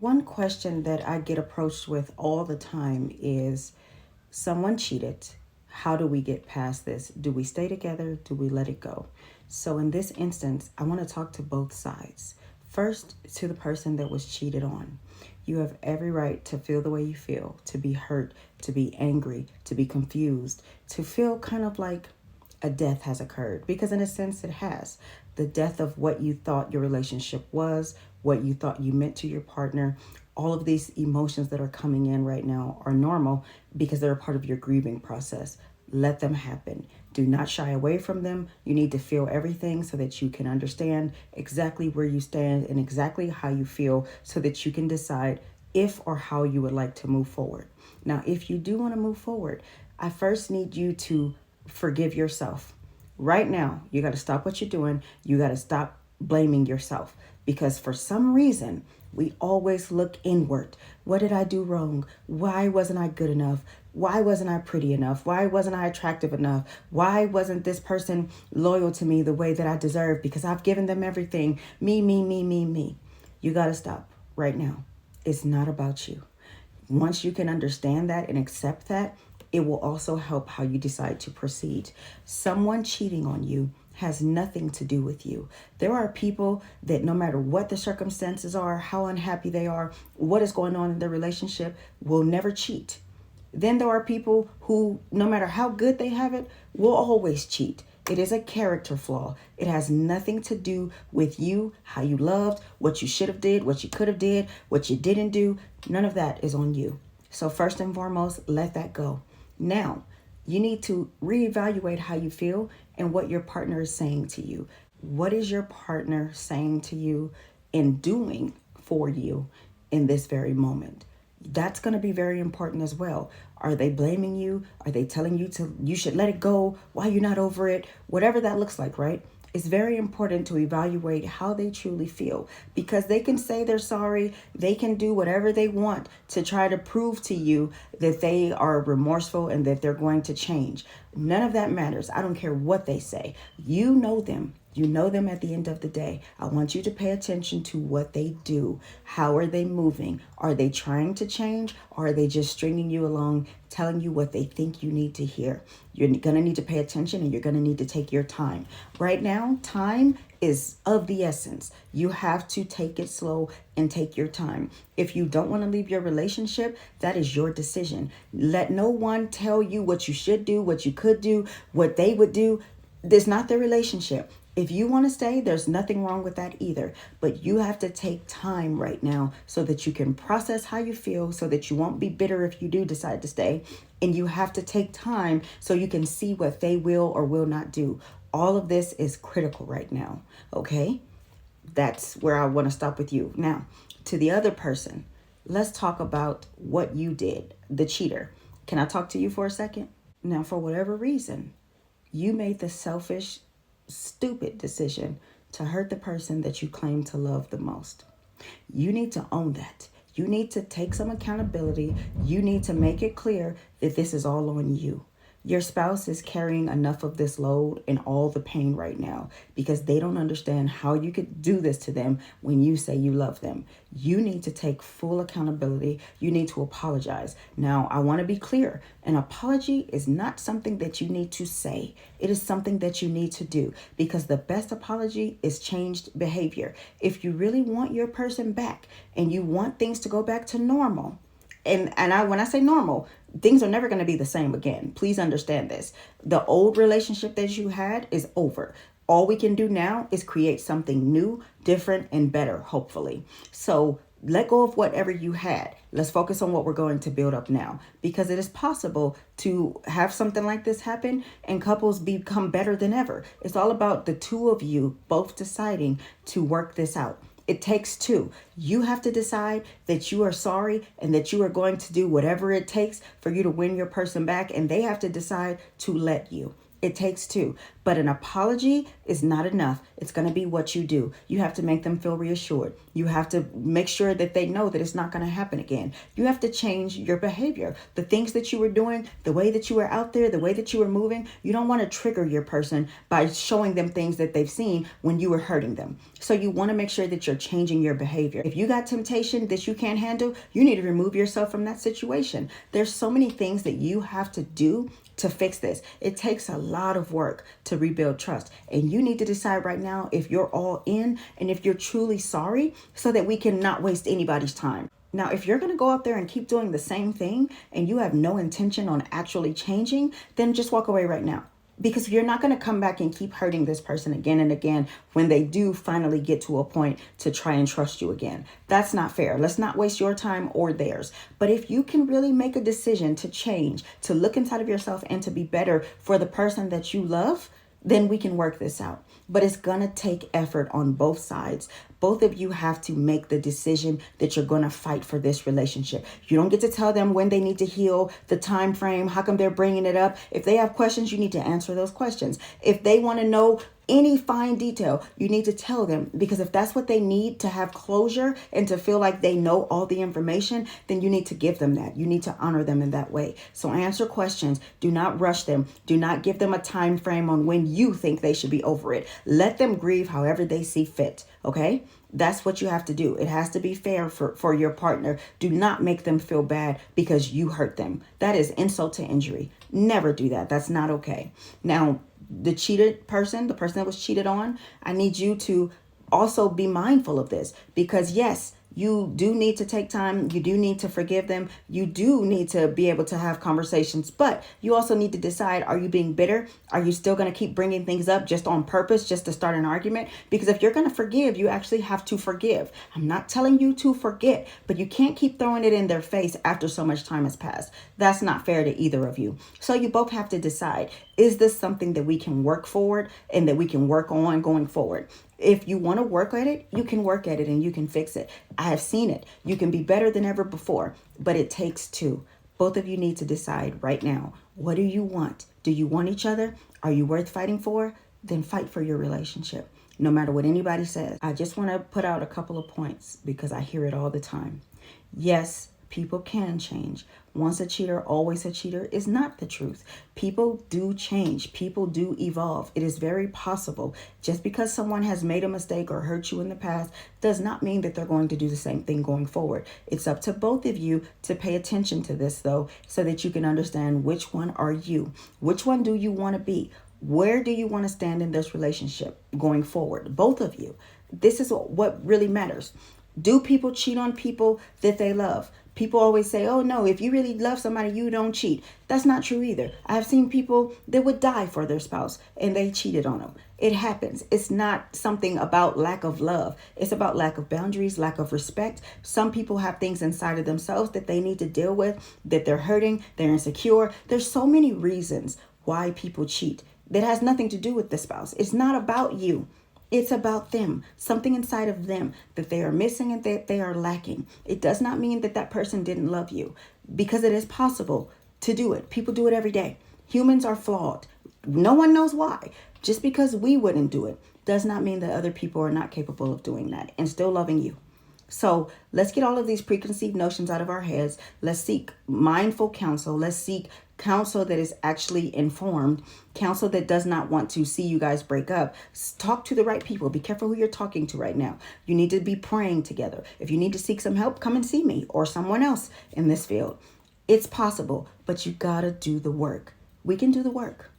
one question that I get approached with all the time is someone cheated. How do we get past this? Do we stay together? Do we let it go? So, in this instance, I want to talk to both sides. First, to the person that was cheated on. You have every right to feel the way you feel, to be hurt, to be angry, to be confused, to feel kind of like a death has occurred, because in a sense it has. The death of what you thought your relationship was, what you thought you meant to your partner. All of these emotions that are coming in right now are normal because they're a part of your grieving process. Let them happen. Do not shy away from them. You need to feel everything so that you can understand exactly where you stand and exactly how you feel so that you can decide if or how you would like to move forward. Now, if you do want to move forward, I first need you to forgive yourself. Right now, you got to stop what you're doing. You got to stop blaming yourself, because for some reason, we always look inward. What did I do wrong? Why wasn't I good enough? Why wasn't I pretty enough? Why wasn't I attractive enough? Why wasn't this person loyal to me the way that I deserve? Because I've given them everything. Me, me, me, me, me. You got to stop right now. It's not about you. Once you can understand that and accept that, it will also help how you decide to proceed. Someone cheating on you has nothing to do with you. There are people that no matter what the circumstances are, how unhappy they are, what is going on in their relationship, will never cheat. Then there are people who, no matter how good they have it, will always cheat. It is a character flaw. It has nothing to do with you, how you loved, what you should have did, what you could have did, what you didn't do. None of that is on you. So first and foremost, let that go. Now, you need to reevaluate how you feel and what your partner is saying to you. What is your partner saying to you and doing for you in this very moment? That's going to be very important as well. Are they blaming you? Are they telling you should let it go? Why you're not over it? Whatever that looks like, right? It's very important to evaluate how they truly feel, because they can say they're sorry. They can do whatever they want to try to prove to you that they are remorseful and that they're going to change. None of that matters. I don't care what they say. You know them. You know them at the end of the day. I want you to pay attention to what they do. How are they moving? Are they trying to change? Or are they just stringing you along, telling you what they think you need to hear? You're going to need to pay attention, and you're going to need to take your time. Right now, time is of the essence. You have to take it slow and take your time. If you don't want to leave your relationship, that is your decision. Let no one tell you what you should do, what you could do, what they would do. That's not their relationship. If you want to stay, there's nothing wrong with that either. But you have to take time right now so that you can process how you feel, so that you won't be bitter if you do decide to stay. And you have to take time so you can see what they will or will not do. All of this is critical right now. Okay? That's where I want to stop with you. Now, to the other person, let's talk about what you did, the cheater. Can I talk to you for a second? Now, for whatever reason, you made the selfish, stupid decision to hurt the person that you claim to love the most. You need to own that. You need to take some accountability. You need to make it clear that this is all on you. Your spouse is carrying enough of this load and all the pain right now because they don't understand how you could do this to them when you say you love them. You need to take full accountability. You need to apologize. Now, I want to be clear. An apology is not something that you need to say. It is something that you need to do, because the best apology is changed behavior. If you really want your person back and you want things to go back to normal, when I say normal, things are never going to be the same again. Please understand this. The old relationship that you had is over. All we can do now is create something new, different, and better, hopefully. So let go of whatever you had. Let's focus on what we're going to build up now, because it is possible to have something like this happen and couples become better than ever. It's all about the two of you both deciding to work this out. It takes two. You have to decide that you are sorry and that you are going to do whatever it takes for you to win your person back. And they have to decide to let you. It takes two. But an apology is not enough. It's going to be what you do. You have to make them feel reassured. You have to make sure that they know that it's not going to happen again. You have to change your behavior. The things that you were doing, the way that you were out there, the way that you were moving, you don't want to trigger your person by showing them things that they've seen when you were hurting them. So you want to make sure that you're changing your behavior. If you got temptation that you can't handle, you need to remove yourself from that situation. There's so many things that you have to do to fix this. It takes a lot of work to rebuild trust. And you need to decide right now if you're all in and if you're truly sorry so that we can not waste anybody's time. Now, if you're going to go out there and keep doing the same thing and you have no intention on actually changing, then just walk away right now. Because you're not going to come back and keep hurting this person again and again when they do finally get to a point to try and trust you again. That's not fair. Let's not waste your time or theirs. But if you can really make a decision to change, to look inside of yourself and to be better for the person that you love, then we can work this out. But it's going to take effort on both sides. Both of you have to make the decision that you're going to fight for this relationship. You don't get to tell them when they need to heal, the time frame, how come they're bringing it up. If they have questions, you need to answer those questions. If they want to know any fine detail, you need to tell them, because if that's what they need to have closure and to feel like they know all the information, then you need to give them that. You need to honor them in that way. So answer questions. Do not rush them. Do not give them a time frame on when you think they should be over it. Let them grieve however they see fit. Okay? That's what you have to do. It has to be fair for your partner. Do not make them feel bad because you hurt them. That is insult to injury. Never do that. That's not okay. Now, the cheated person, the person that was cheated on, I need you to also be mindful of this, because yes, you do need to take time. You do need to forgive them. You do need to be able to have conversations, but you also need to decide, are you being bitter? Are you still going to keep bringing things up just on purpose, just to start an argument? Because if you're going to forgive, you actually have to forgive. I'm not telling you to forget, but you can't keep throwing it in their face after so much time has passed. That's not fair to either of you. So you both have to decide, is this something that we can work forward and that we can work on going forward? If you want to work at it, you can work at it and you can fix it. I have seen it. You can be better than ever before, but it takes two. Both of you need to decide right now, what do you want? Do you want each other? Are you worth fighting for? Then fight for your relationship, no matter what anybody says. I just want to put out a couple of points because I hear it all the time. Yes, people can change. Once a cheater, always a cheater is not the truth. People do change. People do evolve. It is very possible. Just because someone has made a mistake or hurt you in the past does not mean that they're going to do the same thing going forward. It's up to both of you to pay attention to this, though, so that you can understand which one are you. Which one do you want to be? Where do you want to stand in this relationship going forward? Both of you. This is what really matters. Do people cheat on people that they love? People always say, oh no, if you really love somebody, you don't cheat. That's not true either. I've seen people that would die for their spouse and they cheated on them. It happens. It's not something about lack of love. It's about lack of boundaries, lack of respect. Some people have things inside of themselves that they need to deal with, that they're hurting, they're insecure. There's so many reasons why people cheat that has nothing to do with the spouse. It's not about you. It's about them, something inside of them that they are missing and that they are lacking. It does not mean that that person didn't love you, because it is possible to do it. People do it every day. Humans are flawed. No one knows why. Just because we wouldn't do it does not mean that other people are not capable of doing that and still loving you. So let's get all of these preconceived notions out of our heads. Let's seek mindful counsel. Let's seek counsel that is actually informed, counsel that does not want to see you guys break up. Talk to the right people. Be careful who you're talking to right now. You need to be praying together. If you need to seek some help, come and see me or someone else in this field. It's possible, but you gotta do the work. We can do the work.